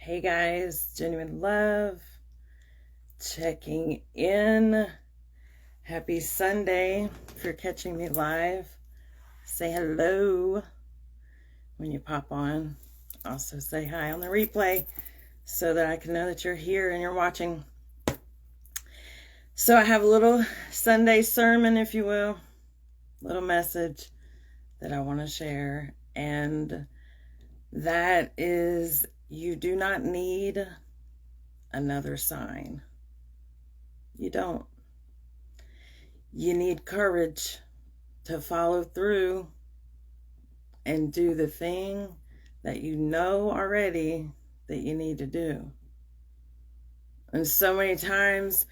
Hey guys, Jennuine Love, checking in. Happy Sunday. If you're catching me live, say hello when you pop on. Also say hi on the replay so that I can know that you're here and you're watching. So I have a little Sunday sermon, if you will, little message that I want to share. And that is, you do not need another sign. You don't. You need courage to follow through and do the thing that you know already that you need to do. And so many times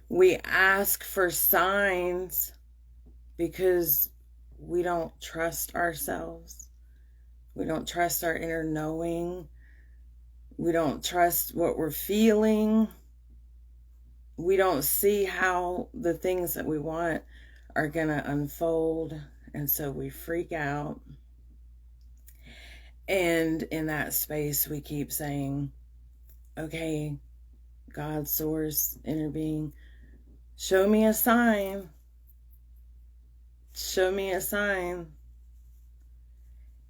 we ask for signs because we don't trust ourselves. We don't trust our inner knowing. We don't trust what we're feeling. We don't see how the things that we want are going to unfold. And so we freak out. And in that space, we keep saying, okay, God, source, inner being, show me a sign. Show me a sign.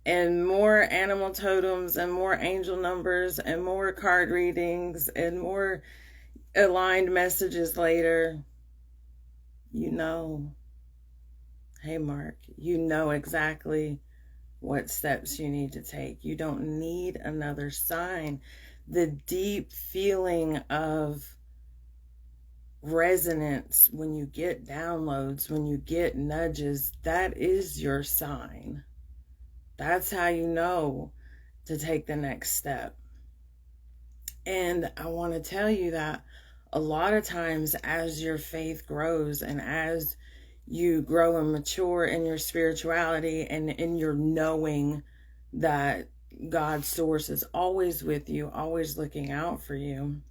And more animal totems and more angel numbers and more card readings and more aligned messages later, you know, hey Mark, you know exactly what steps you need to take. You don't need another sign. The deep feeling of resonance when you get downloads, when you get nudges, that is your sign. That's how you know to take the next step. And I want to tell you that a lot of times as your faith grows and as you grow and mature in your spirituality and in your knowing that God's source is always with you, always looking out for you,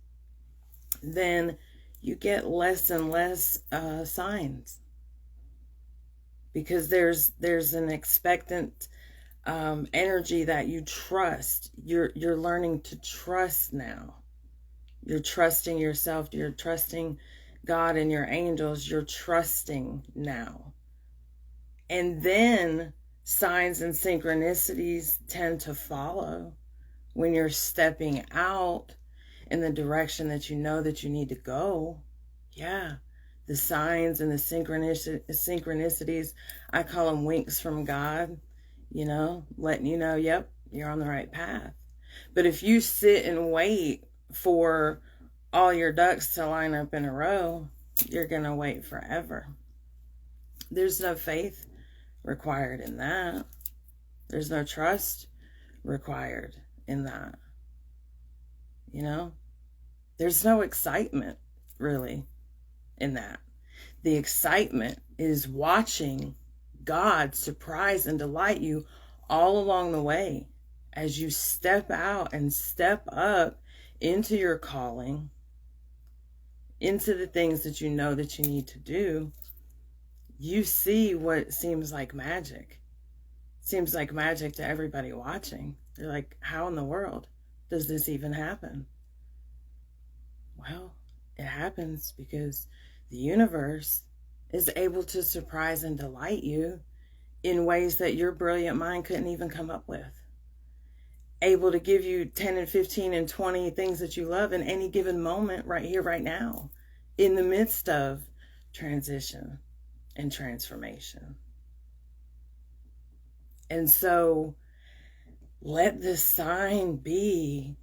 then you get less and less signs. Because there's an expectant energy that you trust. You're learning to trust now. You're trusting yourself. You're trusting God and your angels. You're trusting now. And then signs and synchronicities tend to follow when you're stepping out in the direction that you know that you need to go. Yeah. The signs and the synchronicities, I call them winks from God, letting you know, yep, you're on the right path. But if you sit and wait for all your ducks to line up in a row, you're going to wait forever. There's no faith required in that. There's no trust required in that. There's no excitement really in that. The excitement is watching God surprise and delight you all along the way as you step out and step up into your calling, into the things that you know that you need to do. You see what seems like magic. Seems like magic to everybody watching. They're like, how in the world does this even happen? Well, it happens because the universe is able to surprise and delight you in ways that your brilliant mind couldn't even come up with. Able to give you 10 and 15 and 20 things that you love in any given moment right here, right now, in the midst of transition and transformation. And so let the sign be,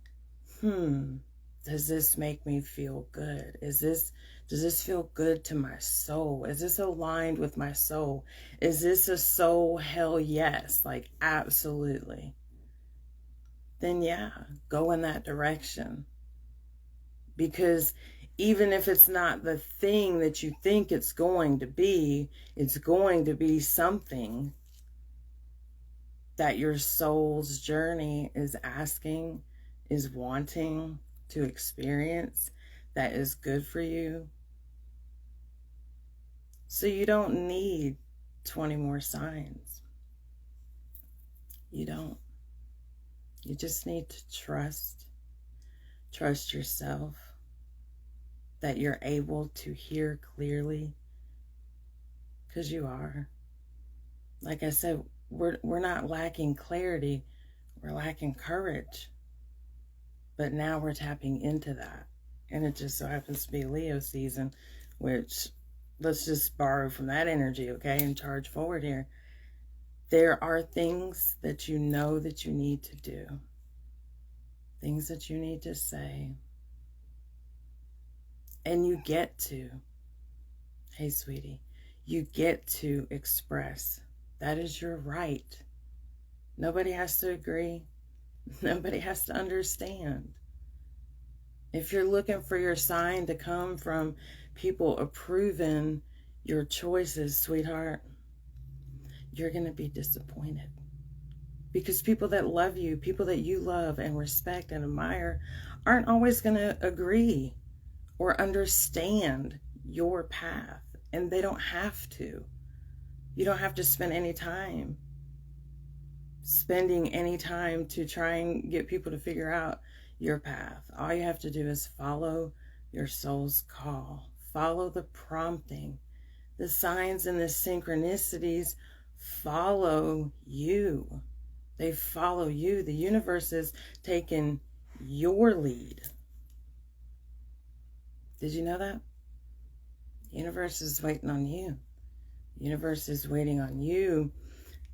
does this make me feel good? Does this feel good to my soul? Is this aligned with my soul? Is this a soul hell yes? Like, absolutely. Then yeah, go in that direction. Because even if it's not the thing that you think it's going to be something that your soul's journey is asking, is wanting to experience, that is good for you. So you don't need 20 more signs. You don't. You just need to trust Trust yourself, that you're able to hear clearly, because you are. Like I said, we're not lacking clarity, we're lacking courage. But now we're tapping into that. And it just so happens to be Leo season, which, let's just borrow from that energy, okay, and charge forward here. There are things that you know that you need to do, things that you need to say, and you get to, hey sweetie, you get to express. That is your right. Nobody has to agree. Nobody has to understand. If you're looking for your sign to come from people approving your choices, sweetheart, you're going to be disappointed. Because people that love you, people that you love and respect and admire, aren't always going to agree or understand your path. And they don't have to. You don't have to spend any time to try and get people to figure out your path. All you have to do is follow your soul's call. Follow the prompting. The signs and the synchronicities follow you. They follow you. The universe is taking your lead. Did you know that? The universe is waiting on you. The universe is waiting on you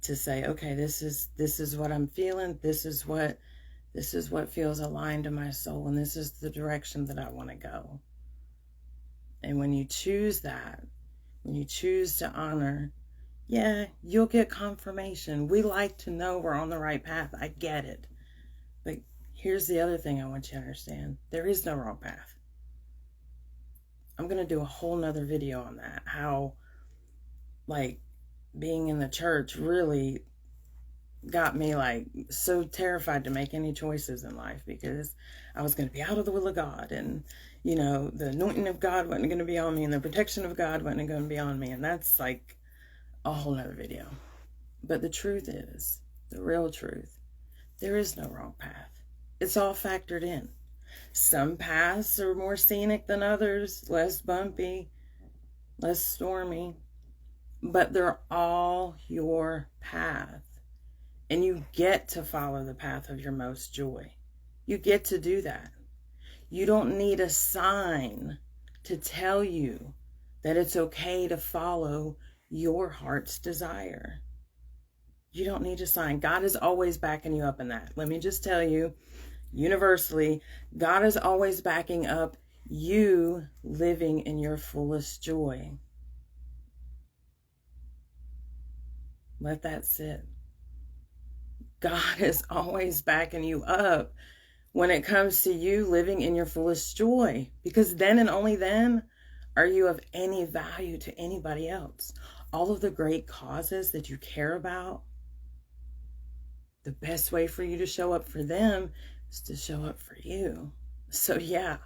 to say, okay, this is what I'm feeling. This is what feels aligned to my soul, and this is the direction that I want to go. And when you choose that, when you choose to honor, yeah, you'll get confirmation. We like to know we're on the right path. I get it. But here's the other thing I want you to understand. There is no wrong path. I'm going to do a whole nother video on that. How, like, being in the church really got me, like, so terrified to make any choices in life, because I was going to be out of the will of God, and, you know, the anointing of God wasn't going to be on me, and the protection of God wasn't going to be on me. And that's like a whole nother video. But the truth is, the real truth, there is no wrong path. It's all factored in. Some paths are more scenic than others, less bumpy, less stormy, but they're all your path. And you get to follow the path of your most joy. You get to do that. You don't need a sign to tell you that it's okay to follow your heart's desire. You don't need a sign. God is always backing you up in that. Let me just tell you, universally, God is always backing up you living in your fullest joy. Let that sit. God is always backing you up when it comes to you living in your fullest joy, because then and only then are you of any value to anybody else. All of the great causes that you care about, the best way for you to show up for them is to show up for you. So yeah,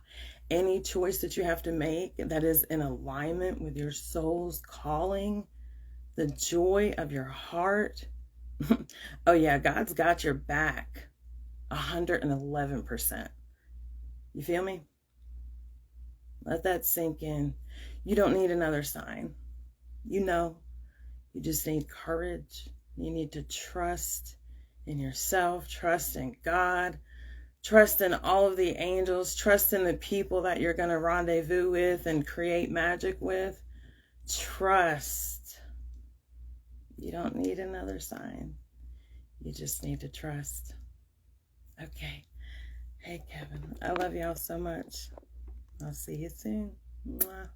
any choice that you have to make that is in alignment with your soul's calling, the joy of your heart, oh yeah, God's got your back 111%. You feel me? Let that sink in. You don't need another sign. You know, you just need courage. You need to trust in yourself, trust in God, trust in all of the angels, trust in the people that you're going to rendezvous with and create magic with. Trust. You don't need another sign. You just need to trust. Okay. Hey, Kevin. I love y'all so much. I'll see you soon. Mwah.